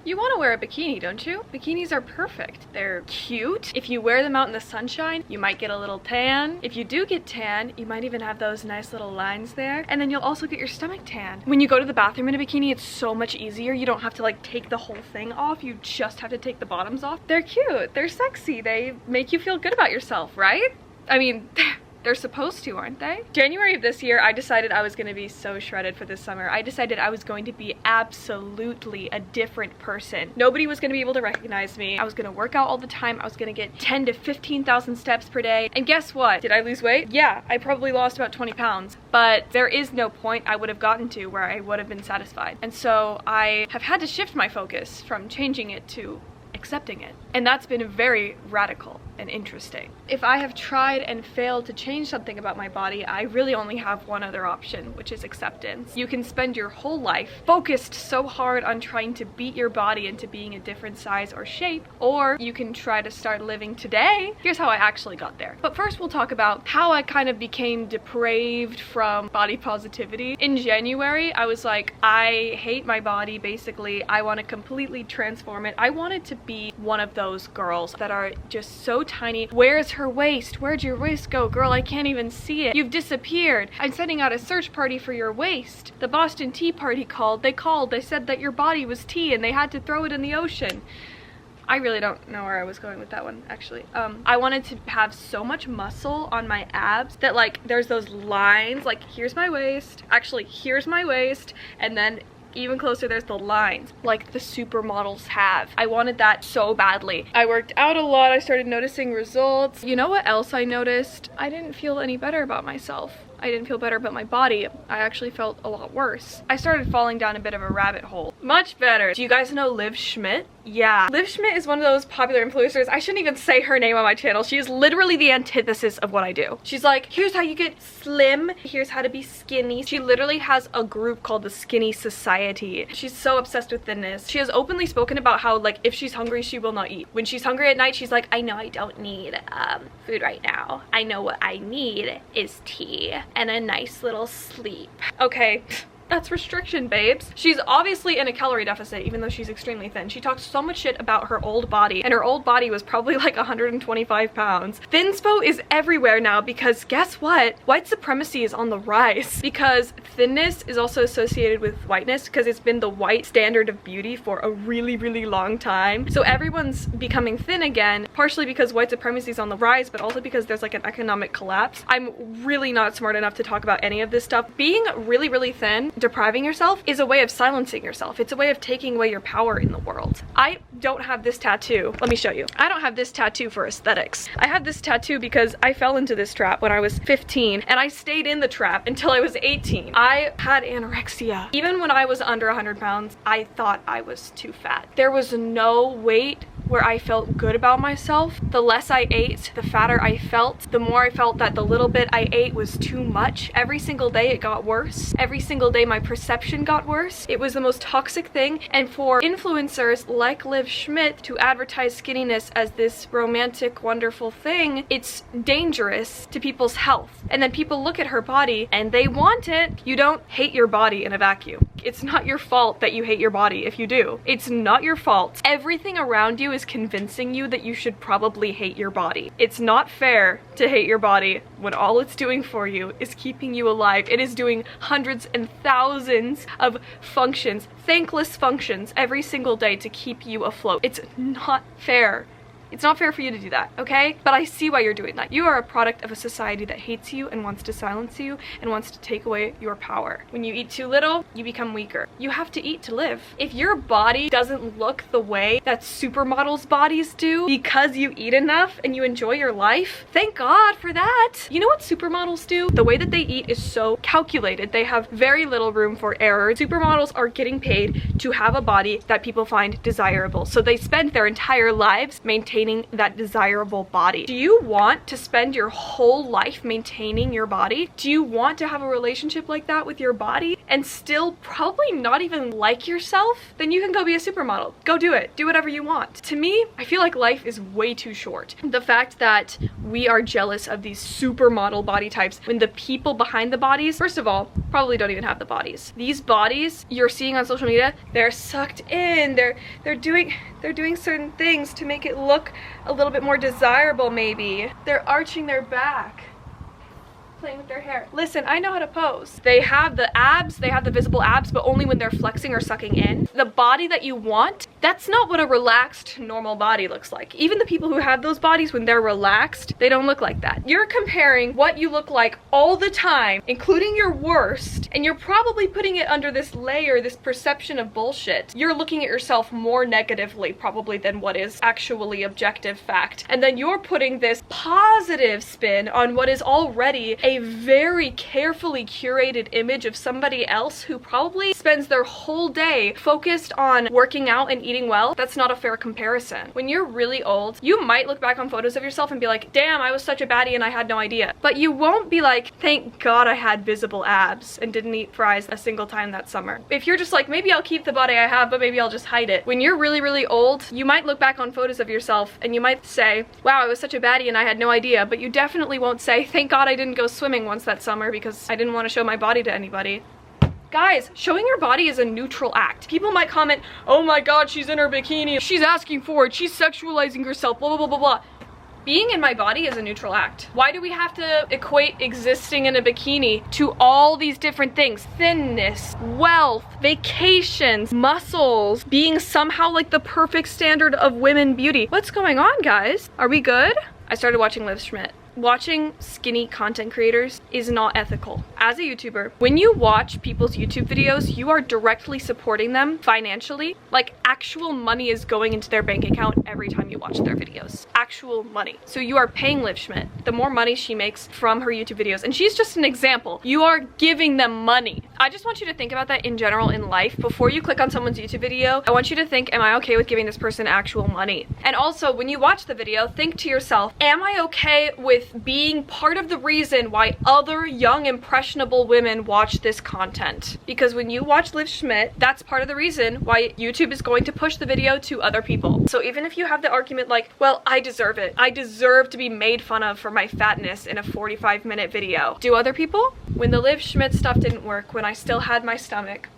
You want to wear a bikini, don't you? Bikinis are perfect. They're cute. If you wear them out in the sunshine, you might get a little tan. If you do get tan, you might even have those nice little lines there. And then you'll also get your stomach tan. When you go to the bathroom in a bikini, it's so much easier. You don't have to like take the whole thing off. You just have to take the bottoms off. They're cute. They're sexy. They make you feel good about yourself, right? I mean, they're supposed to, aren't they? January of this year, I decided I was gonna be so shredded for this summer. I decided I was going to be absolutely a different person. Nobody was gonna be able to recognize me. I was gonna work out all the time. I was gonna get 10 to 15,000 steps per day. And guess what? Did I lose weight? Yeah, I probably lost about 20 pounds. But there is no point I would have gotten to where I would have been satisfied. And so I have had to shift my focus from changing it to accepting it. And that's been very radical and interesting. If I have tried and failed to change something about my body, I really only have one other option, which is acceptance. You can spend your whole life focused so hard on trying to beat your body into being a different size or shape, or you can try to start living today. Here's how I actually got there. But first we'll talk about how I kind of became depraved from body positivity. In January, I was like, I hate my body, basically. I want to completely transform it. I wanted to be one of those girls that are just so tiny. Where's her waist? Where'd your waist go? Girl, I can't even see it. You've disappeared. I'm sending out a search party for your waist. The Boston Tea Party called. They said that your body was tea and they had to throw it in the ocean. I really don't know where I was going with that one, actually. I wanted to have so much muscle on my abs that like there's those lines, like here's my waist, actually here's my waist, and then even closer there's the lines like the supermodels have. I wanted that so badly. I worked out a lot. I started noticing results. You know what else I noticed? I didn't feel any better about myself. I didn't feel better about my body. I actually felt a lot worse. I started falling down a bit of a rabbit hole. Much better. Do you guys know Liv Schmidt? Yeah. Liv Schmidt is one of those popular influencers. I shouldn't even say her name on my channel. She is literally the antithesis of what I do. She's like, here's how you get slim. Here's how to be skinny. She literally has a group called the Skinny Society. She's so obsessed with thinness. She has openly spoken about how like if she's hungry, she will not eat. When she's hungry at night, she's like, I know I don't need food right now. I know what I need is tea and a nice little sleep. Okay. That's restriction, babes. She's obviously in a calorie deficit, even though she's extremely thin. She talks so much shit about her old body, and her old body was probably like 125 pounds. Thinspo is everywhere now because guess what? White supremacy is on the rise because thinness is also associated with whiteness because it's been the white standard of beauty for a really, really long time. So everyone's becoming thin again, partially because white supremacy is on the rise, but also because there's like an economic collapse. I'm really not smart enough to talk about any of this stuff. Being really, really thin, depriving yourself is a way of silencing yourself. It's a way of taking away your power in the world. I don't have this tattoo. Let me show you. I don't have this tattoo for aesthetics. I have this tattoo because I fell into this trap when I was 15 and I stayed in the trap until I was 18. I had anorexia. Even when I was under 100 pounds, I thought I was too fat. There was no weight where I felt good about myself. The less I ate, the fatter I felt. The more I felt that the little bit I ate was too much. Every single day it got worse. Every single day my perception got worse. It was the most toxic thing. And for influencers like Liv Schmidt to advertise skinniness as this romantic, wonderful thing, it's dangerous to people's health. And then people look at her body and they want it. You don't hate your body in a vacuum. It's not your fault that you hate your body if you do. It's not your fault. Everything around you is convincing you that you should probably hate your body. It's not fair to hate your body when all it's doing for you is keeping you alive. It is doing hundreds and thousands of functions, thankless functions every single day to keep you afloat. It's not fair. It's not fair for you to do that, okay? But I see why you're doing that. You are a product of a society that hates you and wants to silence you and wants to take away your power. When you eat too little, you become weaker. You have to eat to live. If your body doesn't look the way that supermodels' bodies do because you eat enough and you enjoy your life, thank God for that. You know what supermodels do? The way that they eat is so calculated. They have very little room for error. Supermodels are getting paid to have a body that people find desirable. So they spend their entire lives maintaining maintaining that desirable body? Do you want to spend your whole life maintaining your body? Do you want to have a relationship like that with your body and still probably not even like yourself? Then you can go be a supermodel. Go do it. Do whatever you want. To me, I feel like life is way too short. The fact that we are jealous of these supermodel body types when the people behind the bodies, first of all, probably don't even have the bodies. These bodies you're seeing on social media, they're sucked in. They're doing certain things to make it look a little bit more desirable maybe. They're arching their back, playing with their hair. Listen, I know how to pose. They have the abs, they have the visible abs, but only when they're flexing or sucking in. The body that you want, that's not what a relaxed, normal body looks like. Even the people who have those bodies, when they're relaxed, they don't look like that. You're comparing what you look like all the time, including your worst, and you're probably putting it under this layer, this perception of bullshit. You're looking at yourself more negatively, probably, than what is actually objective fact. And then you're putting this positive spin on what is already a very carefully curated image of somebody else who probably spends their whole day focused on working out and eating well. That's not a fair comparison. When you're really old, you might look back on photos of yourself and be like, damn, I was such a baddie and I had no idea. But you won't be like, thank God I had visible abs and didn't eat fries a single time that summer. If you're just like, maybe I'll keep the body I have, but maybe I'll just hide it. When you're really, really old, you might look back on photos of yourself and you might say, wow, I was such a baddie and I had no idea. But you definitely won't say, thank God I didn't go swimming once that summer because I didn't want to show my body to anybody. Guys, showing your body is a neutral act. People might comment, oh my God, she's in her bikini, she's asking for it, she's sexualizing herself, blah, blah, blah, blah, blah. Being in my body is a neutral act. Why do we have to equate existing in a bikini to all these different things? Thinness, wealth, vacations, muscles, being somehow like the perfect standard of women beauty. What's going on, guys? Are we good? I started watching Liv Schmidt. Watching skinny content creators is not ethical. As a YouTuber, when you watch people's YouTube videos, you are directly supporting them financially. Like, actual money is going into their bank account every time you watch their videos. Actual money. So you are paying Liv Schmidt. The more money she makes from her YouTube videos, and she's just an example, you are giving them money. I just want you to think about that in general in life. Before you click on someone's YouTube video, I want you to think, am I okay with giving this person actual money? And also, when you watch the video, think to yourself, am I okay with being part of the reason why other young impressionable women watch this content? Because when you watch Liv Schmidt, that's part of the reason why YouTube is going to push the video to other people. So even if you have the argument like, well, I deserve it, I deserve to be made fun of for my fatness in a 45-minute video, do other people? When the Liv Schmidt stuff didn't work, when I still had my stomach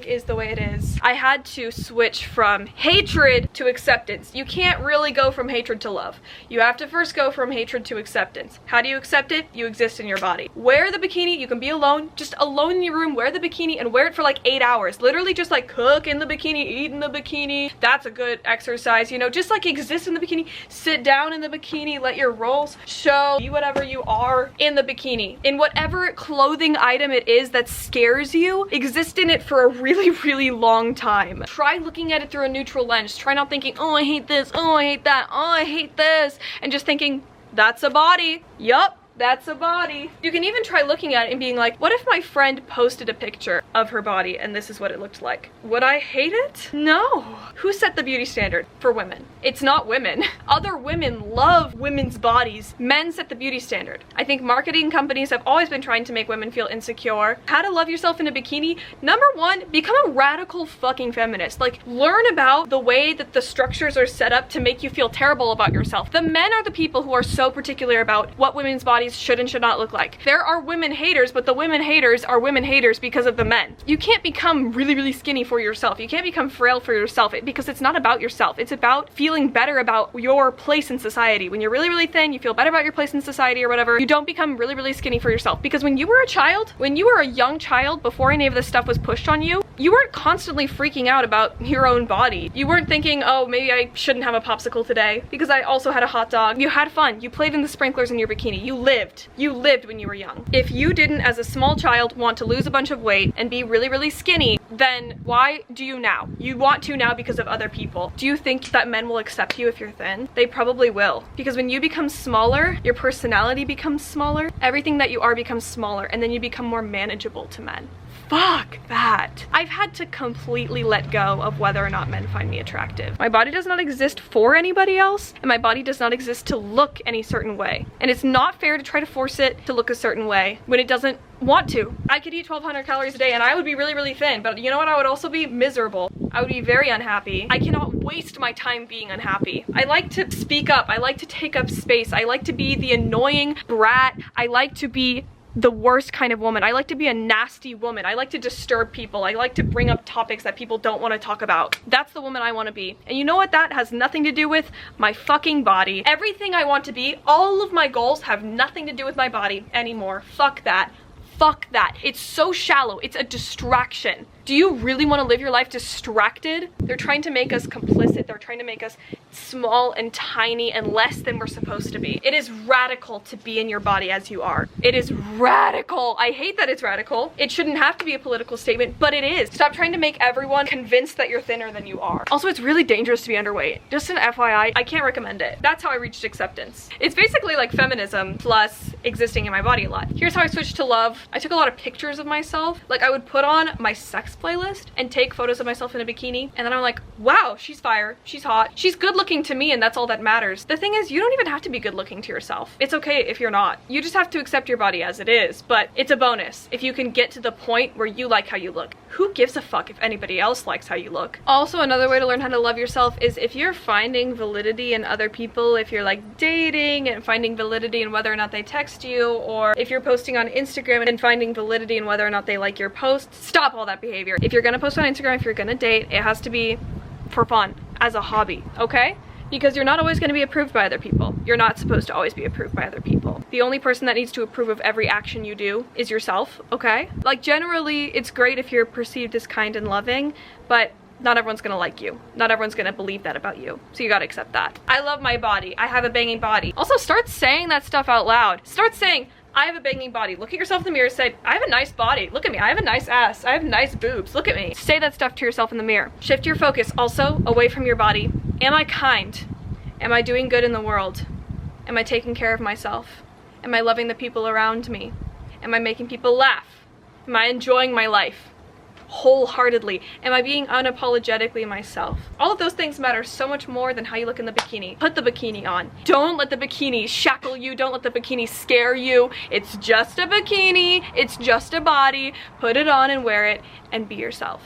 is the way it is, I had to switch from hatred to acceptance. You can't really go from hatred to love. You have to first go from hatred to acceptance. How do you accept it? You exist in your body. Wear the bikini. You can be alone, just alone in your room, wear the bikini and wear it for like 8 hours. Literally just like cook in the bikini, eat in the bikini. That's a good exercise, you know, just like exist in the bikini, sit down in the bikini, let your rolls show, be whatever you are in the bikini. In whatever clothing item it is that scares you, exist in it for a really, really long time. Try looking at it through a neutral lens. Try not thinking, oh, I hate this, oh, I hate that, oh, I hate this, and just thinking, that's a body. Yup, that's a body. You can even try looking at it and being like, what if my friend posted a picture of her body and this is what it looked like? Would I hate it? No. Who set the beauty standard for women? It's not women. Other women love women's bodies. Men set the beauty standard. I think marketing companies have always been trying to make women feel insecure. How to love yourself in a bikini? Number one, become a radical fucking feminist. Like, learn about the way that the structures are set up to make you feel terrible about yourself. The men are the people who are so particular about what women's bodies should and should not look like. There are women haters, but the women haters are women haters because of the men. You can't become really, really skinny for yourself. You can't become frail for yourself because it's not about yourself. It's about feeling better about your place in society. When you're really, really thin, you feel better about your place in society or whatever. You don't become really, really skinny for yourself. Because when you were a child, when you were a young child, before any of this stuff was pushed on you, you weren't constantly freaking out about your own body. You weren't thinking, oh, maybe I shouldn't have a popsicle today because I also had a hot dog. You had fun. You played in the sprinklers in your bikini. You lived. You lived when you were young. If you didn't, as a small child, want to lose a bunch of weight and be really, really skinny, then why do you now? You want to now because of other people. Do you think that men will accept you if you're thin? They probably will. Because when you become smaller, your personality becomes smaller, everything that you are becomes smaller, and then you become more manageable to men. fuck that. I've had to completely let go of whether or not men find me attractive. My body does not exist for anybody else, and my body does not exist to look any certain way. And it's not fair to try to force it to look a certain way when it doesn't want to. I could eat 1,200 calories a day and I would be really, really thin, but you know what? I would also be miserable. I would be very unhappy. I cannot waste my time being unhappy. I like to speak up. I like to take up space. I like to be the annoying brat. I like to be the worst kind of woman. I like to be a nasty woman. I like to disturb people. I like to bring up topics that people don't want to talk about. That's the woman I want to be. And you know what? That has nothing to do with my fucking body. Everything I want to be, all of my goals have nothing to do with my body anymore. Fuck that. Fuck that. It's so shallow. It's a distraction. Do you really want to live your life distracted? They're trying to make us complicit. They're trying to make us small and tiny and less than we're supposed to be. It is radical to be in your body as you are. It is radical. I hate that it's radical. It shouldn't have to be a political statement, but it is. Stop trying to make everyone convinced that you're thinner than you are. Also, it's really dangerous to be underweight. Just an FYI, I can't recommend it. That's how I reached acceptance. It's basically like feminism plus existing in my body a lot. Here's how I switched to love. I took a lot of pictures of myself. Like I would put on my sex playlist and take photos of myself in a bikini, and then I'm like, wow, she's fire, she's hot, she's good looking to me, and that's all that matters. The thing is, you don't even have to be good looking to yourself. It's okay if you're not. You just have to accept your body as it is, but it's a bonus if you can get to the point where you like how you look. Who gives a fuck if anybody else likes how you look? Also, another way to learn how to love yourself is if you're finding validity in other people, if you're like dating and finding validity in whether or not they text you, or if you're posting on Instagram and finding validity in whether or not they like your post, stop all that behavior. If you're gonna post on Instagram, if you're gonna date, it has to be for fun, as a hobby, okay? Because you're not always gonna be approved by other people. You're not supposed to always be approved by other people. The only person that needs to approve of every action you do is yourself, okay? Like generally, it's great if you're perceived as kind and loving, but not everyone's gonna like you. Not everyone's gonna believe that about you. So you gotta accept that. I love my body. I have a banging body. Also, start saying that stuff out loud. Start saying, I have a banging body. Look at yourself in the mirror, say, I have a nice body. Look at me, I have a nice ass. I have nice boobs. Look at me. Say that stuff to yourself in the mirror. Shift your focus also away from your body. Am I kind? Am I doing good in the world? Am I taking care of myself? Am I loving the people around me? Am I making people laugh? Am I enjoying my life wholeheartedly? Am I being unapologetically myself? All of those things matter so much more than how you look in the bikini. Put the bikini on. Don't let the bikini shackle you. Don't let the bikini scare you. It's just a bikini. It's just a body. Put it on and wear it and be yourself.